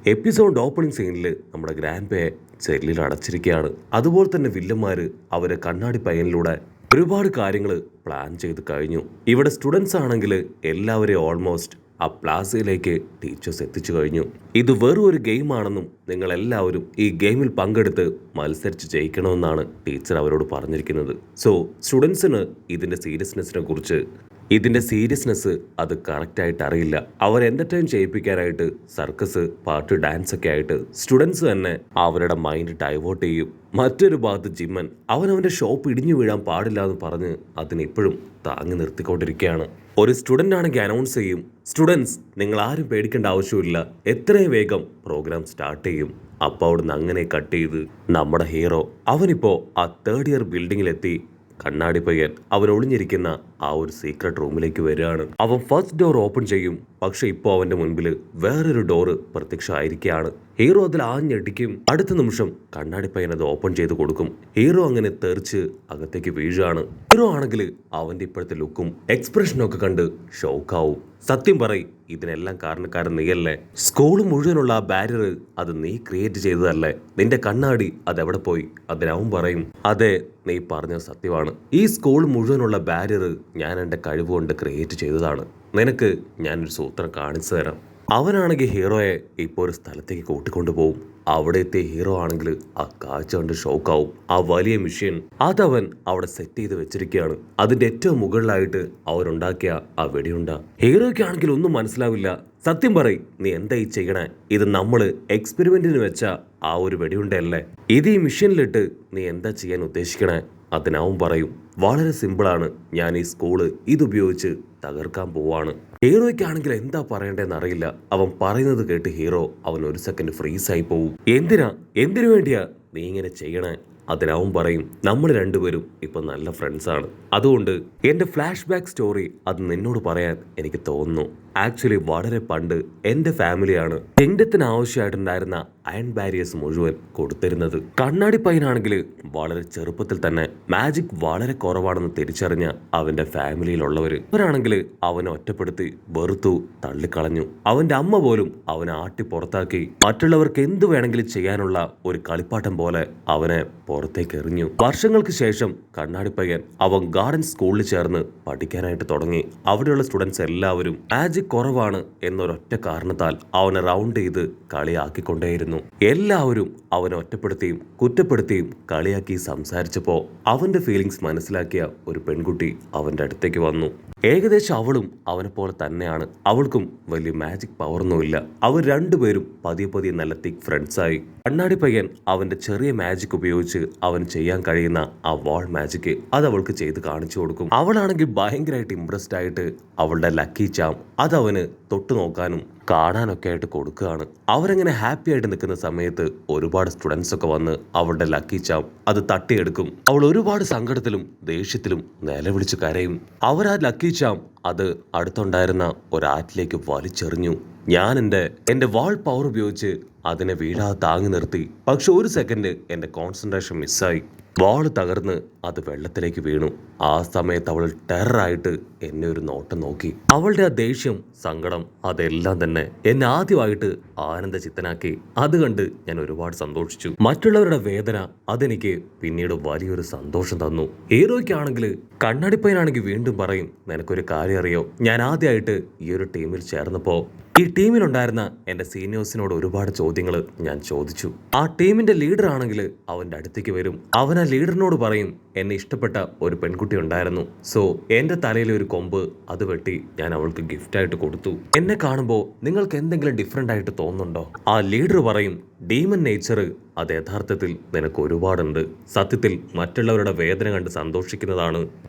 Episode opening സീനിൽ നമ്മുടെ grand പേ ജയിലിൽ അടച്ചിരിക്കുകയാണ്. അതുപോലെ തന്നെ വില്ലന്മാർ അവരെ കണ്ണാടി പയ്യനിലൂടെ ഒരുപാട് കാര്യങ്ങൾ പ്ലാൻ ചെയ്ത് കഴിഞ്ഞു. ഇവിടെ സ്റ്റുഡൻസ് ആണെങ്കിൽ എല്ലാവരെയും ഓൾമോസ്റ്റ് ആ പ്ലാസയിലേക്ക് ടീച്ചേഴ്സ് എത്തിച്ചു കഴിഞ്ഞു. ഇത് വെറും ഒരു ഗെയിമാണെന്നും നിങ്ങൾ എല്ലാവരും ഈ ഗെയിമിൽ പങ്കെടുത്ത് മത്സരിച്ച് ജയിക്കണമെന്നാണ് ടീച്ചർ അവരോട് പറഞ്ഞിരിക്കുന്നത്. സോ സ്റ്റുഡൻസിന് ഇതിൻ്റെ സീരിയസ്നെസ് അത് കറക്റ്റായിട്ട് അറിയില്ല. അവർ എൻ്റർടൈൻ ചെയ്യിപ്പിക്കാനായിട്ട് സർക്കസ്, പാട്ട്, ഡാൻസ് ഒക്കെ ആയിട്ട് സ്റ്റുഡൻസ് തന്നെ അവരുടെ മൈൻഡ് ഡൈവേർട്ട് ചെയ്യും. മറ്റൊരു ഭാഗത്ത് ജിമ്മൻ അവനവൻ്റെ ഷോപ്പ് ഇടിഞ്ഞു വീഴാൻ പാടില്ല എന്ന് പറഞ്ഞ് അതിനിപ്പോഴും താങ്ങി നിർത്തിക്കൊണ്ടിരിക്കുകയാണ്. ഒരു സ്റ്റുഡൻ്റ് ആണെങ്കിൽ അനൗൺസ് ചെയ്യും, സ്റ്റുഡൻസ് നിങ്ങൾ ആരും പേടിക്കേണ്ട ആവശ്യമില്ല, എത്രയും വേഗം പ്രോഗ്രാം സ്റ്റാർട്ട് ചെയ്യും. അപ്പോൾ അവിടുന്ന് അങ്ങനെ കട്ട് ചെയ്ത് നമ്മുടെ ഹീറോ അവനിപ്പോൾ ആ 3rd ഇയർ ബിൽഡിങ്ങിലെത്തി കണ്ണാടി പയ്യൻ അവൻ ഒളിഞ്ഞിരിക്കുന്ന ആ ഒരു സീക്രട്ട് റൂമിലേക്ക് വരികയാണ്. അവൻ ഫസ്റ്റ് ഡോർ ഓപ്പൺ ചെയ്യും. പക്ഷെ ഇപ്പോൾ അവന്റെ മുൻപിൽ വേറൊരു ഡോറ് പ്രത്യക്ഷമായിരിക്കുകയാണ്. ഹീറോ അതിൽ ആഞ്ഞടിക്കും. അടുത്ത നിമിഷം കണ്ണാടി പയ്യൻ അത് ഓപ്പൺ ചെയ്ത് കൊടുക്കും. ഹീറോ അങ്ങനെ തെറിച്ച് അകത്തേക്ക് വീഴുകയാണ്. ഹീറോ ആണെങ്കിൽ അവന്റെ ഇപ്പോഴത്തെ ലുക്കും എക്സ്പ്രഷനും ഒക്കെ കണ്ട് ഷോക്കാവും. സത്യം പറയും, ഇതിനെല്ലാം കാരണക്കാരൻ നീയല്ലേ? സ്കൂൾ മുഴുവനുള്ള ആ ബാരിയർ അത് നീ ക്രിയേറ്റ് ചെയ്തതല്ലേ? നിന്റെ കണ്ണാടി അതെവിടെ പോയി? അതിനവൻ പറയും, അതെ, നീ പറഞ്ഞത് സത്യമാണ്. ഈ സ്കൂൾ മുഴുവനുള്ള ബാരിയർ ഞാൻ എൻ്റെ കഴിവുകൊണ്ട് ക്രിയേറ്റ് ചെയ്തതാണ്. നിനക്ക് ഞാനൊരു സൂത്രം കാണിച്ചു തരാം. അവനാണെങ്കിൽ ഹീറോയെ ഇപ്പോൾ ഒരു സ്ഥലത്തേക്ക് കൂട്ടിക്കൊണ്ടു പോകും. അവിടെ എത്തിയ ഹീറോ ആണെങ്കിൽ ആ കാഴ്ച കണ്ട് ഷോക്കാവും. ആ വലിയ മെഷീൻ അതവൻ അവിടെ സെറ്റ് ചെയ്ത് വെച്ചിരിക്കുകയാണ്. അതിന്റെ ഏറ്റവും മുകളിലായിട്ട് അവരുണ്ടാക്കിയ ആ വെടിയുണ്ട. ഹീറോയ്ക്കാണെങ്കിൽ ഒന്നും മനസ്സിലാവില്ല. സത്യം പറയും, നീ എന്താ ഈ ചെയ്യണേ? ഇത് നമ്മള് എക്സ്പെരിമെന്റിന് വെച്ച ആ ഒരു വെടിയുണ്ടല്ലേ? ഇത് ഈ മെഷീനിലിട്ട് നീ എന്താ ചെയ്യാൻ ഉദ്ദേശിക്കണേ? അതിനവൻ പറയും, വളരെ സിമ്പിളാണ്, ഞാൻ ഈ സ്കൂള് ഇതുപയോഗിച്ച് തകർക്കാൻ പോവാണ്. ഹീറോയ്ക്കാണെങ്കിൽ എന്താ പറയണ്ടേന്ന് അറിയില്ല. അവൻ പറയുന്നത് കേട്ട് ഹീറോ അവൻ ഒരു സെക്കൻഡ് ഫ്രീസായി പോവും. എന്തിനു വേണ്ടിയാ നീ ഇങ്ങനെ ചെയ്യണേ? അതിനവൻ പറയും, നമ്മൾ രണ്ടുപേരും ഇപ്പൊ നല്ല ഫ്രണ്ട്സാണ്. അതുകൊണ്ട് എന്റെ ഫ്ലാഷ് ബാക്ക് സ്റ്റോറി അത് നിന്നോട് പറയാൻ എനിക്ക് തോന്നുന്നു. ആക്ച്വലി വളരെ പണ്ട് എന്റെ ഫാമിലിയാണ് കിങ്ഡത്തിന് ആവശ്യമായിട്ടുണ്ടായിരുന്ന അയൺ ബാരിയേഴ്സ് മുഴുവൻ കൊടുത്തിരുന്നത്. കണ്ണാടി പയ്യനാണെങ്കിൽ വളരെ ചെറുപ്പത്തിൽ തന്നെ മാജിക് വളരെ കുറവാണെന്ന് തിരിച്ചറിഞ്ഞ അവന്റെ ഫാമിലിയിലുള്ളവര് അവരാണെങ്കിൽ അവനെ ഒറ്റപ്പെടുത്തി വെറുത്തു തള്ളിക്കളഞ്ഞു. അവന്റെ അമ്മ പോലും അവനെ ആട്ടി പുറത്താക്കി മറ്റുള്ളവർക്ക് എന്തു വേണമെങ്കിലും ചെയ്യാനുള്ള ഒരു കളിപ്പാട്ടം പോലെ അവനെ പുറത്തേക്ക് എറിഞ്ഞു. വർഷങ്ങൾക്ക് ശേഷം കണ്ണാടി പയ്യൻ അവൻ ഗാർഡൻ സ്കൂളിൽ ചേർന്ന് പഠിക്കാനായിട്ട് തുടങ്ങി. അവിടെയുള്ള സ്റ്റുഡൻസ് എല്ലാവരും മാജിക് കുറവാണ് എന്നൊരൊറ്റ കാരണത്താൽ അവനെ റൗണ്ട് ചെയ്ത് കളിയാക്കിക്കൊണ്ടേയിരുന്നു. എല്ലാവരും അവനെ ഒറ്റപ്പെടുത്തിയും കുറ്റപ്പെടുത്തിയും കളിയാക്കി സംസാരിച്ചപ്പോ അവന്റെ ഫീലിങ്സ് മനസ്സിലാക്കിയ ഒരു പെൺകുട്ടി അവന്റെ അടുത്തേക്ക് വന്നു. ഏകദേശം അവളും അവനെ പോലെ തന്നെയാണ്. അവൾക്കും വലിയ മാജിക് പവറൊന്നുമില്ല. അവർ രണ്ടുപേരും പതിയെ നല്ല തിക് ഫ്രണ്ട്സായി. കണ്ണാടി പയ്യൻ അവന്റെ ചെറിയ മാജിക് ഉപയോഗിച്ച് അവൻ ചെയ്യാൻ കഴിയുന്ന ആ വാൾ മാജിക് അത് അവൾക്ക് ചെയ്ത് കാണിച്ചു കൊടുക്കും. അവളാണെങ്കിൽ ഭയങ്കരമായിട്ട് ഇംപ്രസ്ഡ് ആയിട്ട് അവളുടെ ലക്കി ചാം അതവന് തൊട്ടു നോക്കാനും കാണാനൊക്കെ ആയിട്ട് കൊടുക്കുകയാണ്. അവരങ്ങനെ ഹാപ്പി ആയിട്ട് നിൽക്കുന്ന സമയത്ത് ഒരുപാട് സ്റ്റുഡൻസ് ഒക്കെ വന്ന് അവളുടെ ലക്കി ചാം അത് തട്ടിയെടുക്കും. അവൾ ഒരുപാട് സങ്കടത്തിലും ദേഷ്യത്തിലും നിലവിളിച്ച് കരയും. അവർ ആ ലക്കി ചാം അത് അടുത്തുണ്ടായിരുന്ന ഒരാറ്റിലേക്ക് വലിച്ചെറിഞ്ഞു. ഞാൻ എൻ്റെ വാൾ പവർ ഉപയോഗിച്ച് അതിനെ വീഴാതെ താങ്ങി നിർത്തി. പക്ഷെ ഒരു സെക്കൻഡ് എൻ്റെ കോൺസെൻട്രേഷൻ മിസ്സായി. വാള് തകർന്ന് അത് വെള്ളത്തിലേക്ക് വീണു. ആ സമയത്ത് അവൾ ടെററായിട്ട് എന്നെ ഒരു നോട്ടം നോക്കി. അവളുടെ ആ ദേഷ്യം, സങ്കടം അതെല്ലാം തന്നെ എന്നെ ആദ്യമായിട്ട് ആനന്ദചിത്തനാക്കി. അത് കണ്ട് ഞാൻ ഒരുപാട് സന്തോഷിച്ചു. മറ്റുള്ളവരുടെ വേദന അതെനിക്ക് പിന്നീട് വലിയൊരു സന്തോഷം തന്നു. ഹീറോയ്ക്കാണെങ്കിൽ കണ്ണാടിപ്പയ്യനാണെങ്കിൽ വീണ്ടും പറയും, നിനക്കൊരു കാര്യം അറിയോ? ഞാൻ ആദ്യമായിട്ട് ഈ ഒരു ടീമിൽ ചേർന്നപ്പോ ഈ ടീമിലുണ്ടായിരുന്ന എൻ്റെ സീനിയേഴ്സിനോട് ഒരുപാട് ചോദ്യങ്ങൾ ഞാൻ ചോദിച്ചു. ആ ടീമിന്റെ ലീഡർ ആണെങ്കിൽ അവന്റെ അടുത്തേക്ക് വരും. അവൻ ആ ലീഡറിനോട് പറയും, എന്നെ ഇഷ്ടപ്പെട്ട ഒരു പെൺകുട്ടി ഉണ്ടായിരുന്നു. സോ എന്റെ തലയിലെ ഒരു കൊമ്പ് അത് വെട്ടി ഞാൻ അവൾക്ക് ഗിഫ്റ്റ് ആയിട്ട് കൊടുത്തു. എന്നെ കാണുമ്പോൾ നിങ്ങൾക്ക് എന്തെങ്കിലും ഡിഫറെന്റ് ആയിട്ട് തോന്നുന്നുണ്ടോ? ആ ലീഡർ പറയും, ഡീമൻ നേച്ചർ അത് യഥാർത്ഥത്തിൽ നിനക്ക് ഒരുപാടുണ്ട്. സത്യത്തിൽ മറ്റുള്ളവരുടെ വേദന കണ്ട് സന്തോഷിക്കുന്നതാണ്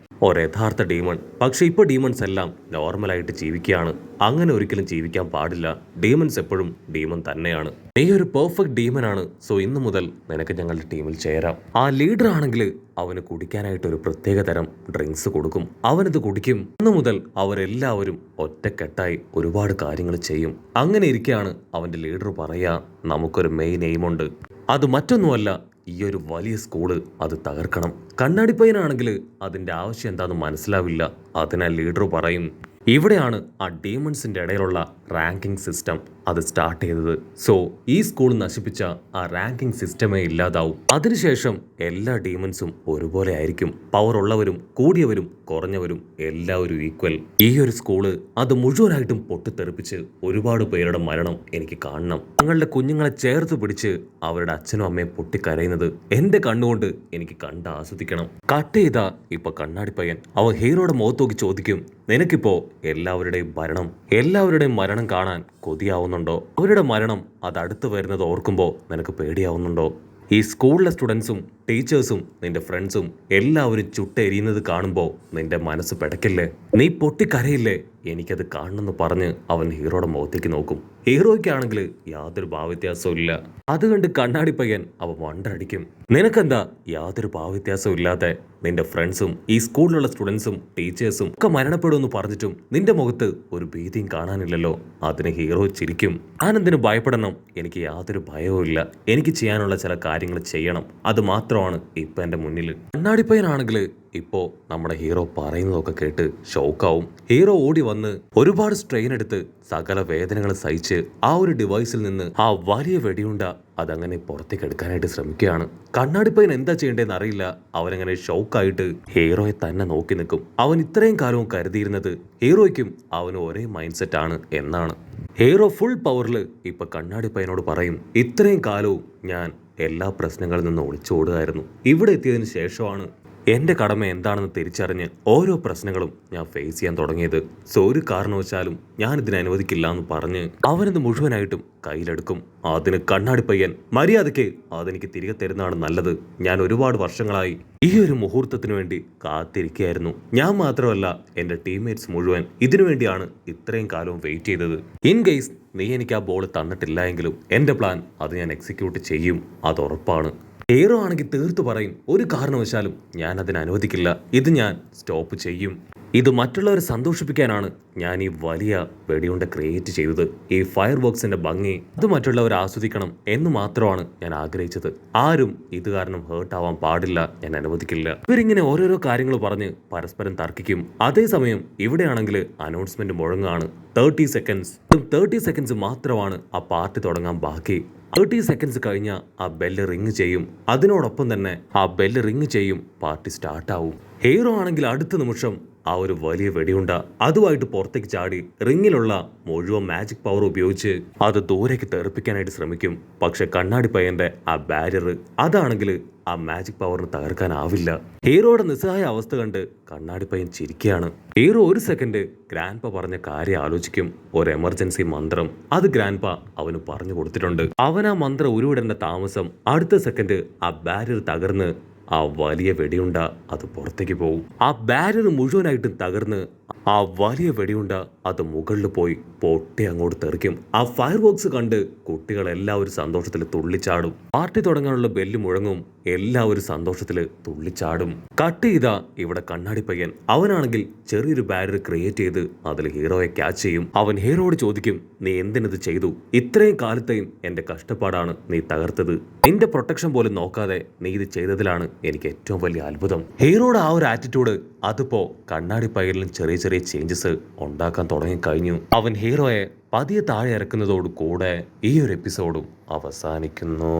ഒരു യഥാർത്ഥ ഡീമൺ. പക്ഷെ ഇപ്പോൾ ഡീമൺസ് എല്ലാം നോർമലായിട്ട് ജീവിക്കുകയാണ്. അങ്ങനെ ഒരിക്കലും ജീവിക്കാൻ പാടില്ല. ഡീമൺസ് എപ്പോഴും ഡീമൺ തന്നെയാണ്. നീ ഒരു പെർഫെക്റ്റ് ഡീമനാണ്. സോ ഇന്നു മുതൽ നിനക്ക് ഞങ്ങളുടെ ടീമിൽ ചേരാം. ആ ലീഡർ ആണെങ്കിൽ അവന് കുടിക്കാനായിട്ട് ഒരു പ്രത്യേക തരം ഡ്രിങ്ക്സ് കൊടുക്കും. അവനത് കുടിക്കും. അന്നു മുതൽ അവരെല്ലാവരും ഒറ്റക്കെട്ടായി ഒരുപാട് കാര്യങ്ങൾ ചെയ്യും. അങ്ങനെ ഇരിക്കുകയാണ് അവന്റെ ലീഡർ പറയാ, നമുക്കൊരു മെയിൻ എയിമുണ്ട്. അത് മറ്റൊന്നുമല്ല, ഈ ഒരു വലിയ സ്കൂള് അത് തകർക്കണം. കണ്ണാടിപ്പയ്യനാണെങ്കിൽ അതിന്റെ ആവശ്യം എന്താണെന്ന് മനസ്സിലാവില്ല. അതിനാൽ ലീഡർ പറയും, ഇവിടെയാണ് ആ ഡീമൺസിന്റെ ഇടയിലുള്ള റാങ്കിങ് സിസ്റ്റം. അത് സ്റ്റാർട്ട് ചെയ്തത്. സോ ഈ സ്കൂൾ നശിപ്പിച്ച ആ റാങ്കിങ് സിസ്റ്റമേ ഇല്ലാതാവും. അതിനുശേഷം എല്ലാ ഡീമൺസും ഒരുപോലെ ആയിരിക്കും. പവർ ഉള്ളവരും കൂടിയവരും കുറഞ്ഞവരും എല്ലാവരും ഈക്വൽ. ഈ ഒരു സ്കൂള് അത് മുഴുവനായിട്ടും പൊട്ടിത്തെറിപ്പിച്ച് ഒരുപാട് പേരുടെ മരണം എനിക്ക് കാണണം. തങ്ങളുടെ കുഞ്ഞുങ്ങളെ ചേർത്ത് പിടിച്ച് അവരുടെ അച്ഛനും അമ്മയും പൊട്ടിക്കരയുന്നത് എന്റെ കണ്ണുകൊണ്ട് എനിക്ക് കണ്ട് ആസ്വദിക്കണം. കട്ട് ചെയ്താ ഇപ്പൊ കണ്ണാടി പയ്യൻ അവൻ ഹീറോയുടെ മുഖത്തോക്കി ചോദിക്കും, നിനക്കിപ്പോ എല്ലാവരുടെയും മരണം കാണാൻ കൊതിയാവുന്നുണ്ടോ? അവരുടെ മരണം അത് അടുത്ത് വരുന്നത് ഓർക്കുമ്പോ നിനക്ക് പേടിയാവുന്നുണ്ടോ? ഈ സ്കൂളിലെ സ്റ്റുഡൻസും ടീച്ചേഴ്സും നിന്റെ ഫ്രണ്ട്സും എല്ലാവരും ചുട്ടെരിയുന്നത് കാണുമ്പോൾ നിന്റെ മനസ്സ് പിടക്കില്ലേ? നീ പൊട്ടിക്കരയില്ലേ? എനിക്കത് കാണണമെന്ന് പറഞ്ഞ് അവൻ ഹീറോയുടെ മുഖത്തേക്ക് നോക്കും. ഹീറോയ്ക്കാണെങ്കിൽ യാതൊരു ഭാവവ്യത്യാസവും ഇല്ല. അത് കണ്ട് കണ്ണാടി പയ്യൻ അവൻ വണ്ടടിക്കും. നിനക്കെന്താ യാതൊരു ഭാവവ്യത്യാസവും ഇല്ലാതെ? നിന്റെ ഫ്രണ്ട്സും ഈ സ്കൂളിലുള്ള സ്റ്റുഡൻസും ടീച്ചേഴ്സും ഒക്കെ മരണപ്പെടുമെന്ന് പറഞ്ഞിട്ടും നിന്റെ മുഖത്ത് ഒരു ഭീതിയും കാണാനില്ലല്ലോ. അതിന് ഹീറോ ചിരിക്കും. ഞാനെന്തിനു ഭയപ്പെടണം? എനിക്ക് യാതൊരു ഭയവും ഇല്ല. എനിക്ക് ചെയ്യാനുള്ള ചില കാര്യങ്ങൾ ചെയ്യണം. അത് മാത്രമാണ് ഇപ്പൊ എന്റെ മുന്നിൽ. കണ്ണാടി പയ്യനാണെങ്കിൽ ഇപ്പോ നമ്മുടെ ഹീറോ പറയുന്നതൊക്കെ കേട്ട് ഷോക്കാവും. ഹീറോ ഓടി വന്ന് ഒരുപാട് സ്ട്രെയിൻ എടുത്ത് സകല വേദനകൾ സഹിച്ച് ആ ഒരു ഡിവൈസിൽ നിന്ന് ആ വലിയ വെടിയുണ്ട അതങ്ങനെ പുറത്തേക്ക് എടുക്കാനായിട്ട് ശ്രമിക്കുകയാണ്. കണ്ണാടിപ്പയ്യൻ എന്താ ചെയ്യേണ്ടതെന്ന് അറിയില്ല. അവനങ്ങനെ ഷോക്കായിട്ട് ഹീറോയെ തന്നെ നോക്കി നിൽക്കും. അവൻ ഇത്രയും കാലവും കരുതിയിരുന്നത് ഹീറോയ്ക്കും അവനും ഒരേ മൈൻഡ് സെറ്റ് ആണ് എന്നാണ്. ഹീറോ ഫുൾ പവറിൽ ഇപ്പൊ കണ്ണാടിപ്പയ്യനോട് പറയും, ഇത്രയും കാലവും ഞാൻ എല്ലാ പ്രശ്നങ്ങളിൽ നിന്ന് ഒളിച്ചോടുകയായിരുന്നു. ഇവിടെ എത്തിയതിനു ശേഷമാണ് എൻ്റെ കടമ എന്താണെന്ന് തിരിച്ചറിഞ്ഞ് ഓരോ പ്രശ്നങ്ങളും ഞാൻ ഫേസ് ചെയ്യാൻ തുടങ്ങിയത്. സോ ഒരു കാരണവശാലും ഞാൻ ഇതിനെ അനുവദിക്കില്ല എന്ന് പറഞ്ഞ് അവനത് മുഴുവനായിട്ടും കയ്യിലെടുക്കും. അതിന് കണ്ണാടി പയ്യൻ, മര്യാദയ്ക്ക് അതെനിക്ക് തിരികെ തരുന്നതാണ് നല്ലത്. ഞാൻ ഒരുപാട് വർഷങ്ങളായി ഈ ഒരു മുഹൂർത്തത്തിന് വേണ്ടി കാത്തിരിക്കുകയായിരുന്നു. ഞാൻ മാത്രമല്ല, എൻ്റെ ടീംമേറ്റ്സ് മുഴുവൻ ഇതിനു വേണ്ടിയാണ് ഇത്രയും കാലവും വെയിറ്റ് ചെയ്തത്. ഇൻ കേസ് നീ എനിക്ക് ആ ബോൾ തന്നിട്ടില്ല എങ്കിലും എൻ്റെ പ്ലാൻ അത് ഞാൻ എക്സിക്യൂട്ട് ചെയ്യും, അത് ഉറപ്പാണ്. ഹീറോ ആണെങ്കിൽ തീർത്തു പറയും, ഒരു കാരണവശാലും ഞാൻ അതിന് അനുവദിക്കില്ല. ഇത് ഞാൻ സ്റ്റോപ്പ് ചെയ്യും. ഇത് മറ്റുള്ളവരെ സന്തോഷിപ്പിക്കാനാണ് ഞാൻ ഈ വലിയ വെടിയുണ്ട ക്രിയേറ്റ് ചെയ്തത്. ഈ ഫയർ വർക്സിന്റെ ഭംഗി അത് മറ്റുള്ളവർ ആസ്വദിക്കണം എന്ന് മാത്രമാണ് ഞാൻ ആഗ്രഹിച്ചത്. ആരും ഇത് കാരണം ഹേർട്ട് ആവാൻ പാടില്ല, ഞാൻ അനുവദിക്കില്ല. ഇവരിങ്ങനെ ഓരോരോ കാര്യങ്ങൾ പറഞ്ഞ് പരസ്പരം തർക്കിക്കും. അതേസമയം ഇവിടെയാണെങ്കിൽ അനൗൺസ്മെന്റ് മുഴങ്ങാണ്. 30 സെക്കൻഡ്സ് മാത്രമാണ് ആ പാർട്ടി തുടങ്ങാൻ ബാക്കി. 30 സെക്കൻഡ്സ് കഴിഞ്ഞാൽ ആ ബെല്ല് റിങ് ചെയ്യും. അതിനോടൊപ്പം തന്നെ ആ ബെല്ല് റിങ് ചെയ്യും, പാർട്ടി സ്റ്റാർട്ടാവും. ഹീറോ ആണെങ്കിൽ അടുത്ത നിമിഷം ആ ഒരു വലിയ വെടിയുണ്ട അതുമായിട്ട് പുറത്തേക്ക് ചാടി റിങ്ങിലുള്ള മുഴുവൻ മാജിക് പവർ ഉപയോഗിച്ച് അത് ദൂരേക്ക് തെറിപ്പിക്കാനായിട്ട് ശ്രമിക്കും. പക്ഷെ കണ്ണാടി പയ്യന്റെ ആ ബാരിയർ അതാണെങ്കിൽ ആ മാജിക് പവറിന് തകർക്കാനാവില്ല. ഹീറോയുടെ നിസ്സഹായ അവസ്ഥ കണ്ട് കണ്ണാടി പയ്യൻ ചിരിക്കുകയാണ്. ഹീറോ ഒരു സെക്കൻഡ് ഗ്രാൻഡ്പ പറഞ്ഞ കാര്യം ആലോചിക്കും. ഒരു എമർജൻസി മന്ത്രം അത് ഗ്രാൻഡ്പ അവന് പറഞ്ഞു കൊടുത്തിട്ടുണ്ട്. അവൻ ആ മന്ത്രം ഉരുവിടേണ്ട താമസം അടുത്ത സെക്കൻഡ് ആ ബാരിയർ തകർന്ന് ആ വലിയ വെടിയുണ്ട അത് പുറത്തേക്ക് പോകും. ആ ബാരിയർ മുഴുവനായിട്ടും തകർന്ന് ആ വലിയ വെടിയുണ്ട അത് മുകളിൽ പോയി പൊട്ടി അങ്ങോട്ട് തെറിക്കും. ആ ഫയർ വർക്സ് കണ്ട് കുട്ടികൾ എല്ലാവരും സന്തോഷത്തിൽ തുള്ളിച്ചാടും. പാർട്ടി തുടങ്ങാനുള്ള ബെല്ല് മുഴങ്ങും. എല്ലാവരും സന്തോഷത്തിൽ തുള്ളിച്ചാടും. കട്ട് ചെയ്താ ഇവിടെ കണ്ണാടി പയ്യൻ അവനാണെങ്കിൽ ചെറിയൊരു ബാരിയർ ക്രിയേറ്റ് ചെയ്ത് അതിൽ ഹീറോയെ ക്യാച്ച് ചെയ്യും. അവൻ ഹീറോയോട് ചോദിക്കും, നീ എന്തിനത് ചെയ്തു? ഇത്രയും കാലത്തെയും എന്റെ കഷ്ടപ്പാടാണ് നീ തകർത്തത്. നിന്റെ പ്രൊട്ടക്ഷൻ പോലും നോക്കാതെ നീ ഇത് ചെയ്തതിലാണ് എനിക്ക് ഏറ്റവും വലിയ അത്ഭുതം. ഹീറോയുടെ ആ ഒരു ആറ്റിറ്റ്യൂഡ് അതിപ്പോ കണ്ണാടി പയ്യലിലും ചെറിയ ചെറിയ ചേഞ്ചസ് ഉണ്ടാക്കാൻ തുടങ്ങിക്കഴിഞ്ഞു. അവൻ ഹീറോയെ പതിയെ താഴെ ഇറക്കുന്നതോടു കൂടെ ഈ ഒരു എപ്പിസോഡും അവസാനിക്കുന്നു.